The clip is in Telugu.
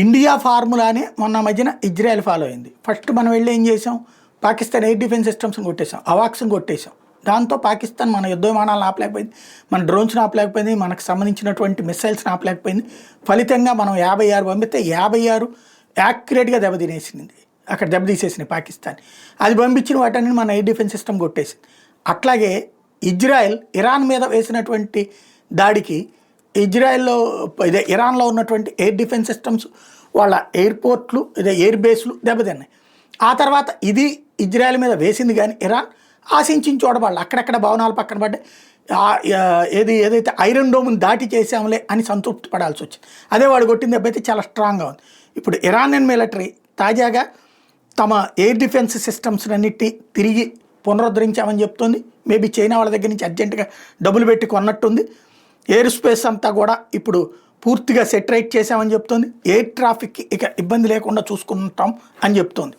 ఇండియా ఫార్ములానే మొన్న మధ్యన ఇజ్రాయెల్ ఫాలో అయింది. ఫస్ట్ మనం వెళ్ళి ఏం చేసాం, పాకిస్తాన్ ఎయిర్ డిఫెన్స్ సిస్టమ్స్ని కొట్టేసాం, అవాక్స్ని కొట్టేసాం. దాంతో పాకిస్తాన్ మన యుద్ధ విమానాలను ఆపలేకపోయింది, మన డ్రోన్స్ని ఆపలేకపోయింది, మనకు సంబంధించినటువంటి మిసైల్స్ని ఆపలేకపోయింది. ఫలితంగా మనం 56 పంపిస్తే 56 యాక్యురేట్గా దెబ్బతినేసింది, అక్కడ దెబ్బతీసేసింది పాకిస్తాన్. అది పంపించిన వాటిని మన ఎయిర్ డిఫెన్స్ సిస్టమ్ కొట్టేసింది. అట్లాగే ఇజ్రాయెల్ ఇరాన్ మీద వేసినటువంటి దాడికి ఇజ్రాయెల్లో ఇరాన్లో ఉన్నటువంటి ఎయిర్ డిఫెన్స్ సిస్టమ్స్, వాళ్ళ ఎయిర్పోర్ట్లు, ఎయిర్ బేస్లు దెబ్బతిన్నాయి. ఆ తర్వాత ఇది ఇజ్రాయెల్ మీద వేసింది, కానీ ఇరాన్ ఆశించిన చూడబడాలి, అక్కడక్కడ భవనాలు పక్కన పడ్డాయి. ఏదైతే ఐరన్ డోమ్ని దాటి చేసాములే అని సంతృప్తి పడాల్సి వచ్చింది. అదే వాడు కొట్టిన దెబ్బ అయితే చాలా స్ట్రాంగ్గా ఉంది. ఇప్పుడు ఇరానియన్ మిలిటరీ తాజాగా తమ ఎయిర్ డిఫెన్స్ సిస్టమ్స్ అన్నిటి తిరిగి పునరుద్ధరించామని చెప్తుంది. మేబీ చైనా వాళ్ళ దగ్గర నుంచి అర్జెంటుగా డబ్బులు పెట్టి కొన్నట్టుంది. ఎయిర్ స్పేస్ అంతా కూడా ఇప్పుడు పూర్తిగా సెటరైట్ చేసామని చెప్తుంది. ఎయిర్ ట్రాఫిక్కి ఇక ఇబ్బంది లేకుండా చూసుకుంటాం అని చెప్తోంది.